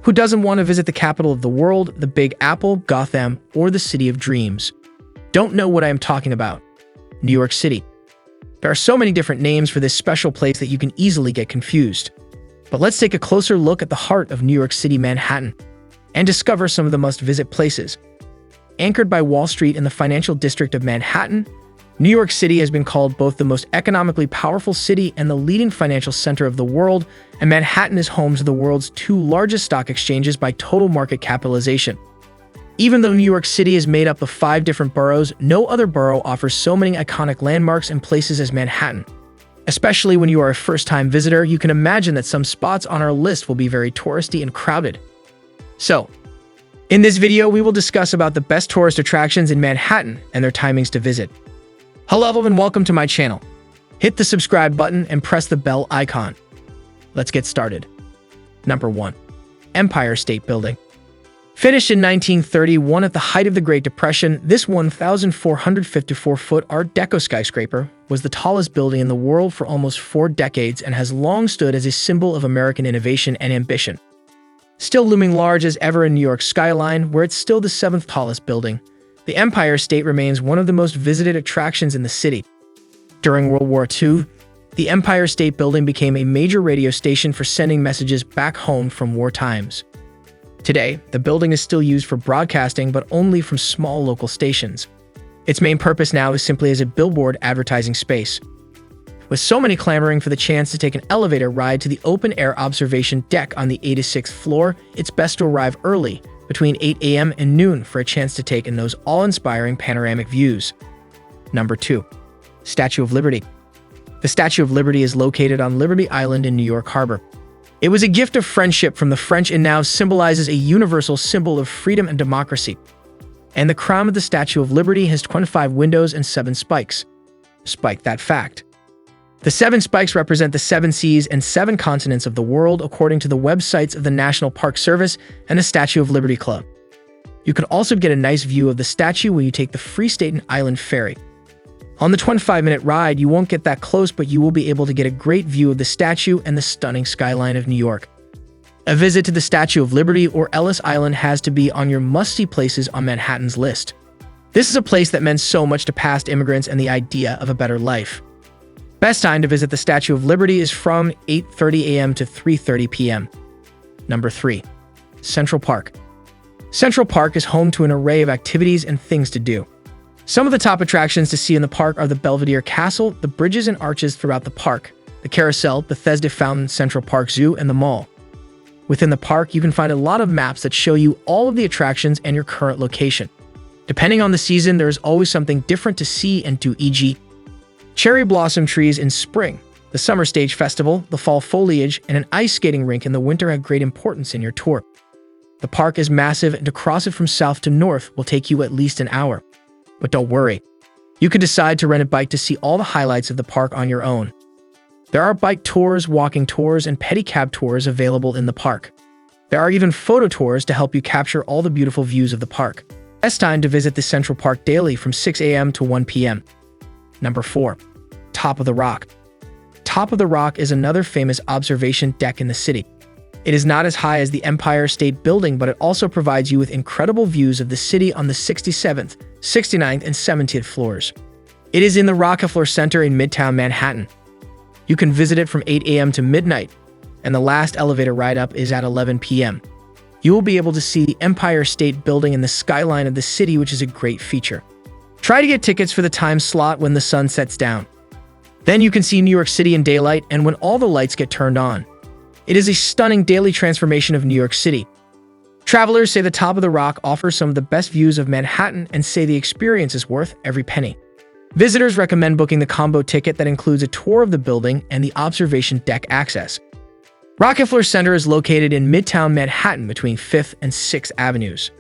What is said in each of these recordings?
Who doesn't want to visit the capital of the world, the Big Apple, Gotham, or the City of Dreams? Don't know what I am talking about. New York City. There are so many different names for this special place that you can easily get confused. But let's take a closer look at the heart of New York City, Manhattan, and discover some of the must-visit places. Anchored by Wall Street in the financial district of Manhattan, New York City has been called both the most economically powerful city and the leading financial center of the world, and Manhattan is home to the world's two largest stock exchanges by total market capitalization. Even though New York City is made up of 5 different boroughs, no other borough offers so many iconic landmarks and places as Manhattan. Especially when you are a first-time visitor, you can imagine that some spots on our list will be very touristy and crowded. So, in this video, we will discuss about the best tourist attractions in Manhattan and their timings to visit. Hello and welcome to my channel. Hit the subscribe button and press the bell icon. Let's get started. Number 1. Empire State Building. Finished in 1931 at the height of the Great Depression, this 1,454-foot Art Deco skyscraper was the tallest building in the world for almost 4 decades and has long stood as a symbol of American innovation and ambition. Still looming large as ever in New York's skyline, where it's still the 7th tallest building, the Empire State remains one of the most visited attractions in the city. During World War II, the Empire State Building became a major radio station for sending messages back home from war times. Today, the building is still used for broadcasting, but only from small local stations. Its main purpose now is simply as a billboard advertising space. With so many clamoring for the chance to take an elevator ride to the open-air observation deck on the 86th floor, it's best to arrive early, between 8 a.m. and noon, for a chance to take in those awe-inspiring panoramic views. Number 2. Statue of Liberty. The Statue of Liberty is located on Liberty Island in New York Harbor. It was a gift of friendship from the French and now symbolizes a universal symbol of freedom and democracy. And the crown of the Statue of Liberty has 25 windows and 7 spikes. Spike that fact. The 7 spikes represent the 7 seas and 7 continents of the world, according to the websites of the National Park Service and the Statue of Liberty Club. You can also get a nice view of the statue when you take the Free Staten Island ferry. On the 25-minute ride, you won't get that close, but you will be able to get a great view of the statue and the stunning skyline of New York. A visit to the Statue of Liberty or Ellis Island has to be on your must-see places on Manhattan's list. This is a place that meant so much to past immigrants and the idea of a better life. Best time to visit the Statue of Liberty is from 8:30 a.m. to 3:30 p.m. Number 3. Central Park. Central Park is home to an array of activities and things to do. Some of the top attractions to see in the park are the Belvedere Castle, the bridges and arches throughout the park, the Carousel, Bethesda Fountain, Central Park Zoo, and the mall. Within the park, you can find a lot of maps that show you all of the attractions and your current location. Depending on the season, there is always something different to see and do, e.g. cherry blossom trees in spring, the summer stage festival, the fall foliage, and an ice skating rink in the winter have great importance in your tour. The park is massive, and to cross it from south to north will take you at least an hour. But don't worry, you can decide to rent a bike to see all the highlights of the park on your own. There are bike tours, walking tours, and pedicab tours available in the park. There are even photo tours to help you capture all the beautiful views of the park. Best time to visit the Central Park daily from 6 a.m. to 1 p.m. Number 4. Top of the Rock. Top of the Rock is another famous observation deck in the city. It is not as high as the Empire State Building, but it also provides you with incredible views of the city on the 67th, 69th, and 70th floors. It is in the Rockefeller Center in Midtown Manhattan. You can visit it from 8 a.m. to midnight, and the last elevator ride up is at 11 p.m. You will be able to see the Empire State Building and the skyline of the city, which is a great feature. Try to get tickets for the time slot when the sun sets down. Then you can see New York City in daylight and when all the lights get turned on. It is a stunning daily transformation of New York City. Travelers say the Top of the Rock offers some of the best views of Manhattan and say the experience is worth every penny. Visitors recommend booking the combo ticket that includes a tour of the building and the observation deck access. Rockefeller Center is located in Midtown Manhattan between 5th and 6th Avenues.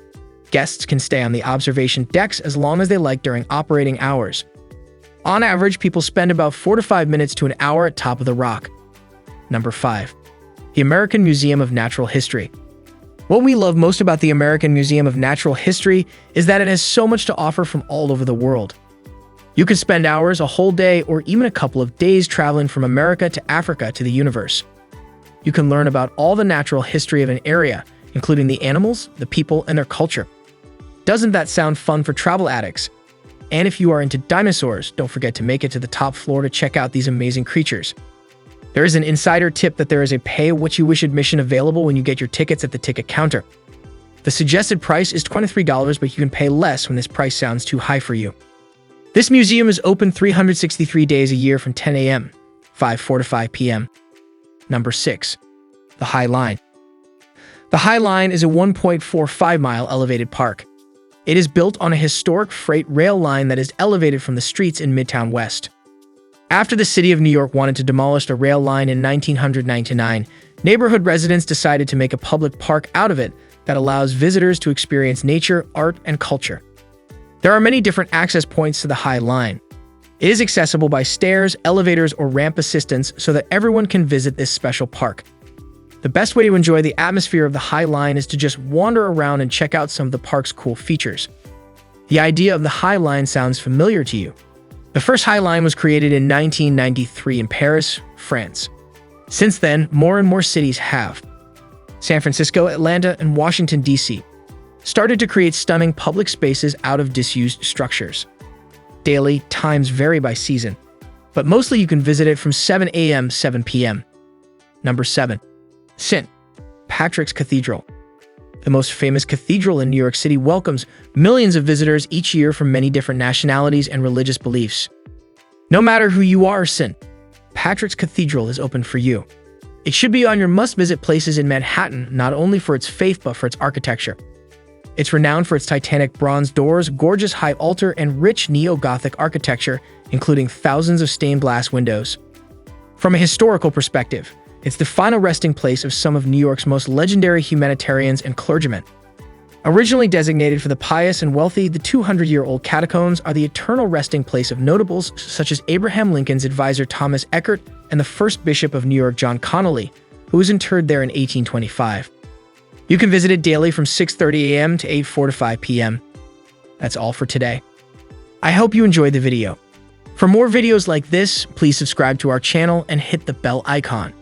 Guests can stay on the observation decks as long as they like during operating hours. On average, people spend about 4 to 5 minutes to an hour at Top of the Rock. Number 5. The American Museum of Natural History. What we love most about the American Museum of Natural History is that it has so much to offer from all over the world. You can spend hours, a whole day, or even a couple of days traveling from America to Africa to the universe. You can learn about all the natural history of an area, including the animals, the people, and their culture. Doesn't that sound fun for travel addicts? And if you are into dinosaurs, don't forget to make it to the top floor to check out these amazing creatures. There is an insider tip that there is a pay-what-you-wish admission available when you get your tickets at the ticket counter. The suggested price is $23, but you can pay less when this price sounds too high for you. This museum is open 363 days a year from 10 a.m., 5:45 p.m. Number 6. The High Line. The High Line is a 1.45-mile elevated park. It is built on a historic freight rail line that is elevated from the streets in Midtown West. After the city of New York wanted to demolish the rail line in 1999, neighborhood residents decided to make a public park out of it that allows visitors to experience nature, art, and culture. There are many different access points to the High Line. It is accessible by stairs, elevators, or ramp assistance so that everyone can visit this special park. The best way to enjoy the atmosphere of the High Line is to just wander around and check out some of the park's cool features. The idea of the High Line sounds familiar to you. The first High Line was created in 1993 in Paris, France. Since then, more and more cities have. San Francisco, Atlanta, and Washington, D.C. started to create stunning public spaces out of disused structures. Daily times vary by season, but mostly you can visit it from 7 a.m. 7 p.m. Number 7. St. Patrick's Cathedral. The most famous cathedral in New York City welcomes millions of visitors each year from many different nationalities and religious beliefs. No matter who you are, St. Patrick's Cathedral is open for you. It should be on your must-visit places in Manhattan, not only for its faith but for its architecture. It's renowned for its titanic bronze doors, gorgeous high altar, and rich neo-Gothic architecture, including thousands of stained glass windows. From a historical perspective, it's the final resting place of some of New York's most legendary humanitarians and clergymen. Originally designated for the pious and wealthy, the 200-year-old catacombs are the eternal resting place of notables such as Abraham Lincoln's advisor Thomas Eckert and the first Bishop of New York John Connolly, who was interred there in 1825. You can visit it daily from 6:30 a.m. to 8:45 p.m. That's all for today. I hope you enjoyed the video. For more videos like this, please subscribe to our channel and hit the bell icon.